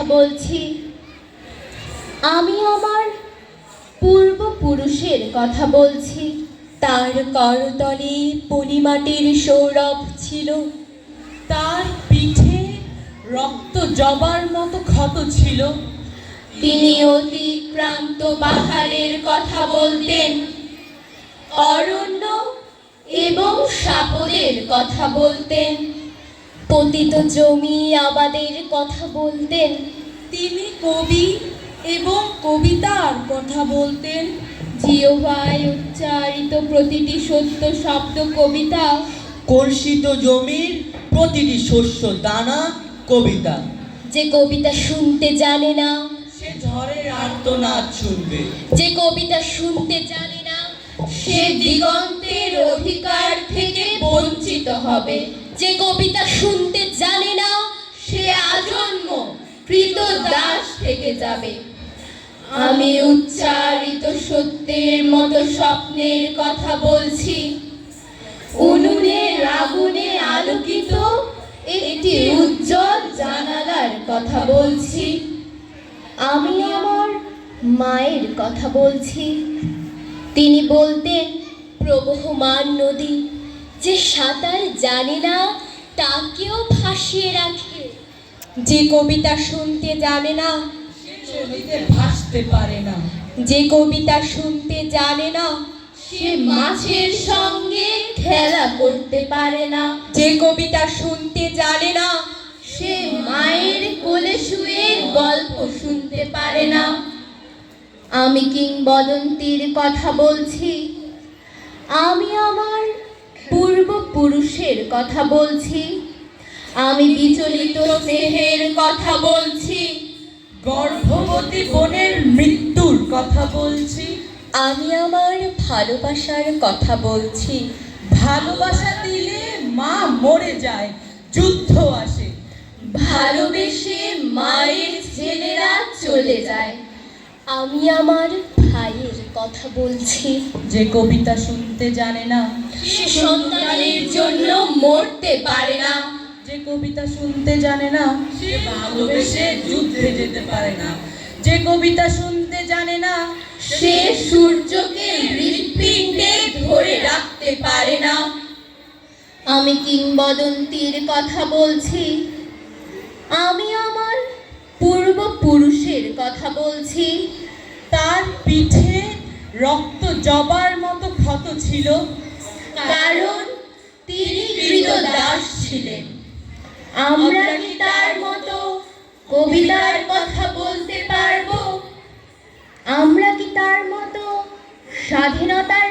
বলছি। আমি আমার পূর্বপুরুষের কথা বলছি। তার করতলে পলিমাটির সৌরভ ছিল, তার পিঠে রক্ত জবার মতো ক্ষত ছিল। তিনি অতিক্রান্ত পাহাড়ের কথা বলতেন, অরণ্য এবং সাপদের কথা বলতেন, পতিত জমি আবাদের কথা বলতেন। তিনি কবি এবং কবিতার কথা বলতেন। জিহ্বায় উচ্চারিত প্রতিটি সত্য শব্দ কবিতা, কর্ষিত জমির প্রতিটি শস্য দানা কবিতা। যে কবিতা শুনতে জানে না, সে ঝড়ের আর্তনাদ শুনবে। যে কবিতা শুনতে জানে না, সে দিগন্তের অধিকার থেকে বঞ্চিত হবে। যে কবিতা শুনতে জানে না, সে আজন্ম কৃতদাস থেকে যাবে। আমি উচ্চারিত সত্যের মতো স্বপ্নের কথা বলছি, উনুনের আগুনে আলোকিত একটি উজ্জ্বল জানালার কথা বলছি। আমি আমার মায়ের কথা বলছি। তিনি বলতেন, প্রবহমান নদী যে সাঁতার জানে না তাকেও ভাসিয়ে রাখে। যে কবিতা শুনতে জানে না, সে নদীতে ভাসতে পারে না। যে কবিতা শুনতে জানে না, সে মাছের সঙ্গে খেলা করতে পারে না। যে কবিতা শুনতে জানে না, সে মায়ের কোলে শুয়ে গল্প শুনতে পারে না। আমি কিংবদন্তির কথা বলছি। আমি আমার পূর্বপুরুষের কথা বলছি। আমি বিচলিত স্নেহের কথা বলছি। গর্ভবতী বোনের মৃত্যুর কথা বলছি। আমি আমার ভালোবাসার কথা বলছি। ভালোবাসা দিলে মা মরে যায়, যুদ্ধ আসে। ভালোবেসে মায়ের ছেলেরা চলে যায়। আমি আমার ভাইয়ের কথা বলছি। যে কবিতা শুনতে জানে না, সে সন্তানের জন্য মরতে পারে না। যে কবিতা শুনতে জানে না, সে ভালোবেসে যুদ্ধে যেতে পারে না। যে কবিতা শুনতে জানে না, সে সূর্যকে হৃৎপিণ্ডে ধরে রাখতে পারে না। আমি কিংবদন্তির কথা বলছি। আমি আমার পূর্বপুরুষের কথা বলছি। তার পিঠে রক্ত জবার মতো ক্ষত ছিল, কারণ তিনি কৃতদাস ছিলেন। আমরা কি তার মতো কবিতার কথা বলতে পারবো? আমরা কি তার মতো স্বাধীনতার